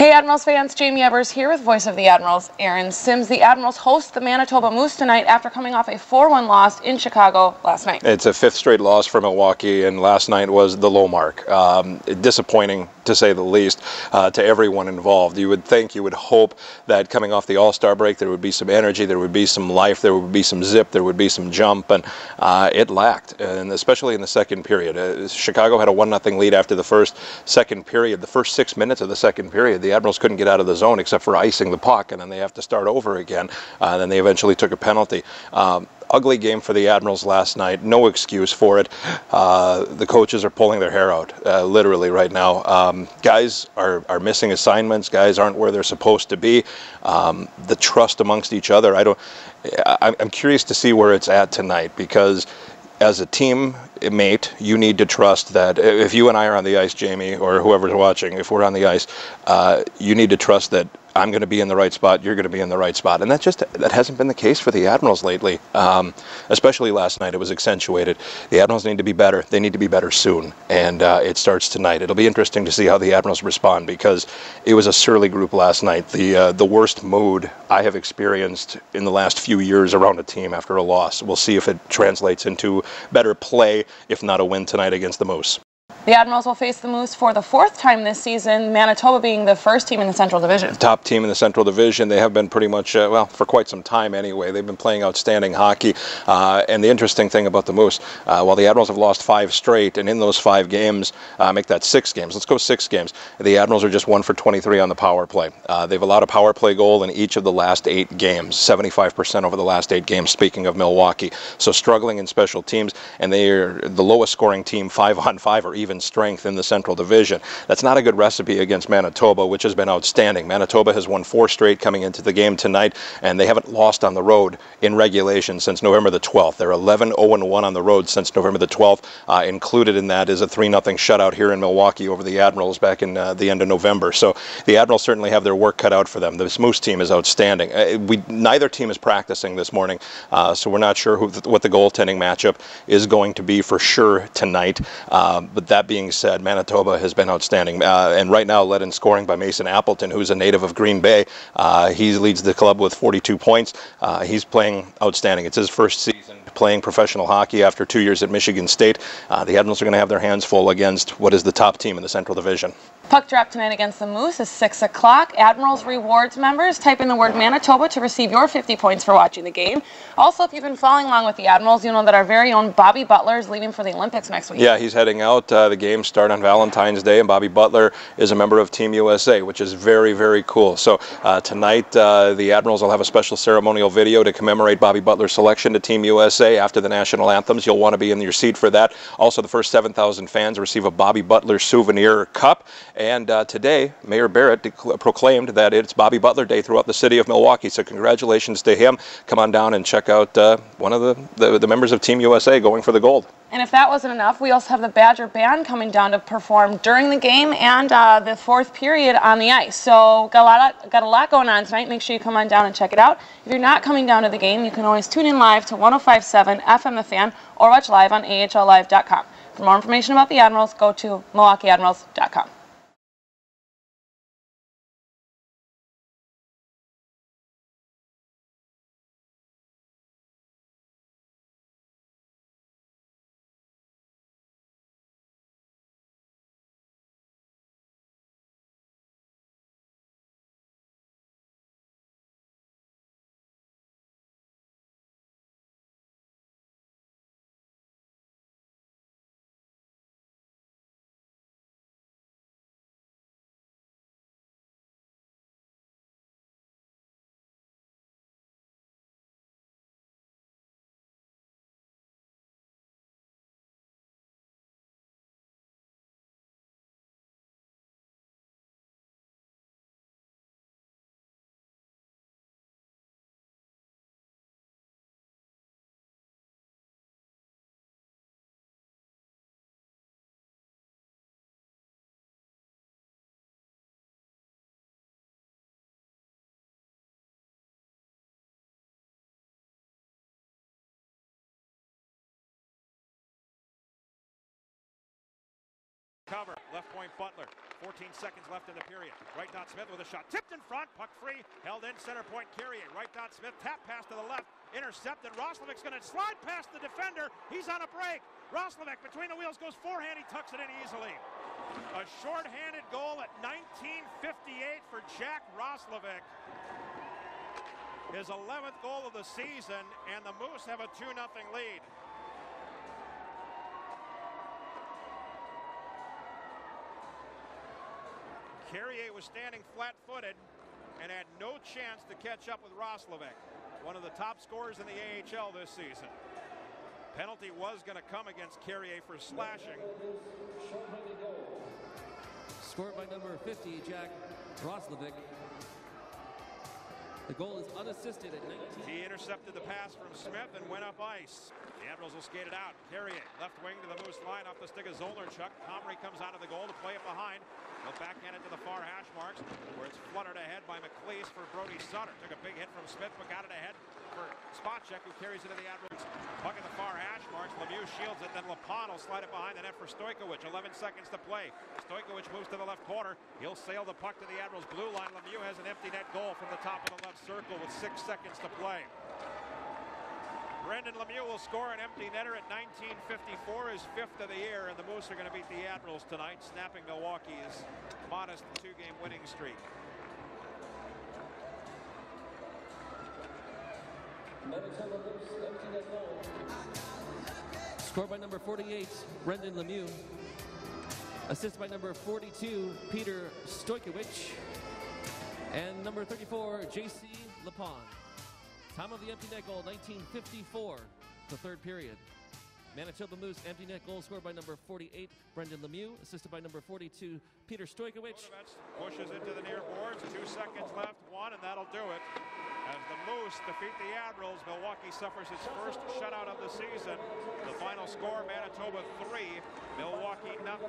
Hey Admirals fans, Jamie Evers here with voice of the Admirals, Aaron Sims. The Admirals host the Manitoba Moose tonight after coming off a 4-1 loss in Chicago last night. It's a fifth straight loss for Milwaukee, and last night was the low mark. Disappointing, to say the least, to everyone involved. You would think, you would hope that coming off the All-Star break there would be some energy, there would be some life, there would be some zip, there would be some jump, and it lacked, and especially in the second period. Chicago had a 1-0 lead after the second period. The first 6 minutes of the second period, the Admirals couldn't get out of the zone except for icing the puck, and then they have to start over again. Then they eventually took a penalty. Ugly game for the Admirals last night. No excuse for it. The coaches are pulling their hair out, literally right now. Guys are missing assignments. Guys aren't where they're supposed to be. The trust amongst each other. I'm curious to see where it's at tonight, because as a team mate, you need to trust that if you and I are on the ice, Jamie, or whoever's watching, if we're on the ice, you need to trust that I'm going to be in the right spot, you're going to be in the right spot. And that hasn't been the case for the Admirals lately, especially last night. It was accentuated. The Admirals need to be better. They need to be better soon, and it starts tonight. It'll be interesting to see how the Admirals respond, because it was a surly group last night. The worst mood I have experienced in the last few years around a team after a loss. We'll see if it translates into better play, if not a win tonight against the Moose. The Admirals will face the Moose for the 4th time this season, Manitoba being the first team in the Central Division. Top team in the Central Division. They have been pretty much, well, for quite some time anyway. They've been playing outstanding hockey. And the interesting thing about the Moose, while the Admirals have lost 5 straight, and in those 5 games, make that 6 games. Let's go 6 games. The Admirals are just 1 for 23 on the power play. They've allowed a power play goal in each of the last 8 games, 75% over the last 8 games, speaking of Milwaukee. So struggling in special teams, and they are the lowest scoring team 5-on-5 or even strength in the Central Division. That's not a good recipe against Manitoba, which has been outstanding. Manitoba has won 4 straight coming into the game tonight, and they haven't lost on the road in regulation since November the 12th. They're 11-0-1 on the road since November the 12th. Included in that is a 3-0 shutout here in Milwaukee over the Admirals back in the end of November. So the Admirals certainly have their work cut out for them. This Moose team is outstanding. Neither team is practicing this morning, so we're not sure what the goaltending matchup is going to be for sure tonight. But that being said, Manitoba has been outstanding, and right now led in scoring by Mason Appleton, who's a native of Green Bay. He leads the club with 42 points. He's playing outstanding. It's his first season playing professional hockey after 2 years at Michigan State. The Admirals are going to have their hands full against what is the top team in the Central Division. Puck drop tonight against the Moose is 6 o'clock. Admirals Rewards members, type in the word Manitoba to receive your 50 points for watching the game. Also, if you've been following along with the Admirals, you'll know that our very own Bobby Butler is leaving for the Olympics next week. Yeah, he's heading out. The games start on Valentine's Day, and Bobby Butler is a member of Team USA, which is very, very cool. So tonight, the Admirals will have a special ceremonial video to commemorate Bobby Butler's selection to Team USA after the national anthems. You'll want to be in your seat for that. Also, the first 7,000 fans receive a Bobby Butler souvenir cup. And today, Mayor Barrett proclaimed that it's Bobby Butler Day throughout the city of Milwaukee. So congratulations to him. Come on down and check out one of the members of Team USA going for the gold. And if that wasn't enough, we also have the Badger Band coming down to perform during the game and the 4th period on the ice. So got a lot going on tonight. Make sure you come on down and check it out. If you're not coming down to the game, you can always tune in live to 105.7 FM The Fan or watch live on AHLlive.com. For more information about the Admirals, go to MilwaukeeAdmirals.com. Cover, left point Butler. 14 seconds left in the period. Right dot Smith with a shot. Tipped in front, puck free. Held in center point Carrier. Right dot Smith, tap pass to the left. Intercepted. Roslovic's going to slide past the defender. He's on a break. Roslovic between the wheels goes forehand. He tucks it in easily. A short-handed goal at 19:58 for Jack Roslovic. His 11th goal of the season, and the Moose have a 2-0 lead. Carrier was standing flat-footed and had no chance to catch up with Roslovic, one of the top scorers in the AHL this season. Penalty was going to come against Carrier for slashing. Scored by number 50, Jack Roslovic. The goal is unassisted at 19. He intercepted the pass from Smith and went up ice. The Admirals will skate it out. Carrier, left wing to the Moose line off the stick of Zolarchuk. Comrie comes out of the goal to play it behind. He'll backhand it to the far hash marks, where it's fluttered ahead by McLeese for Brody Sutter. Took a big hit from Smith, but got it ahead for Spacek, who carries it to the Admirals. Puck in the far hash marks. Lemieux shields it, then Lepon will slide it behind the net for Stojkovic. 11 seconds to play. Stojkovic moves to the left corner. He'll sail the puck to the Admirals' blue line. Lemieux has an empty net goal from the top of the left circle with 6 seconds to play. Brendan Lemieux will score an empty netter at 19:54, his 5th of the year, and the Moose are going to beat the Admirals tonight, snapping Milwaukee's modest 2-game winning streak. Scored by number 48, Brendan Lemieux. Assist by number 42, Peter Stojkovic. And number 34, J.C. Lepon. Time of the empty net goal, 19:54, the third period. Manitoba Moose empty net goal scored by number 48, Brendan Lemieux, assisted by number 42, Peter Stojkovic. Pushes into the near boards, 2 seconds left, 1, and that'll do it. As the Moose defeat the Admirals, Milwaukee suffers its first shutout of the season. The final score, Manitoba 3, Milwaukee 0.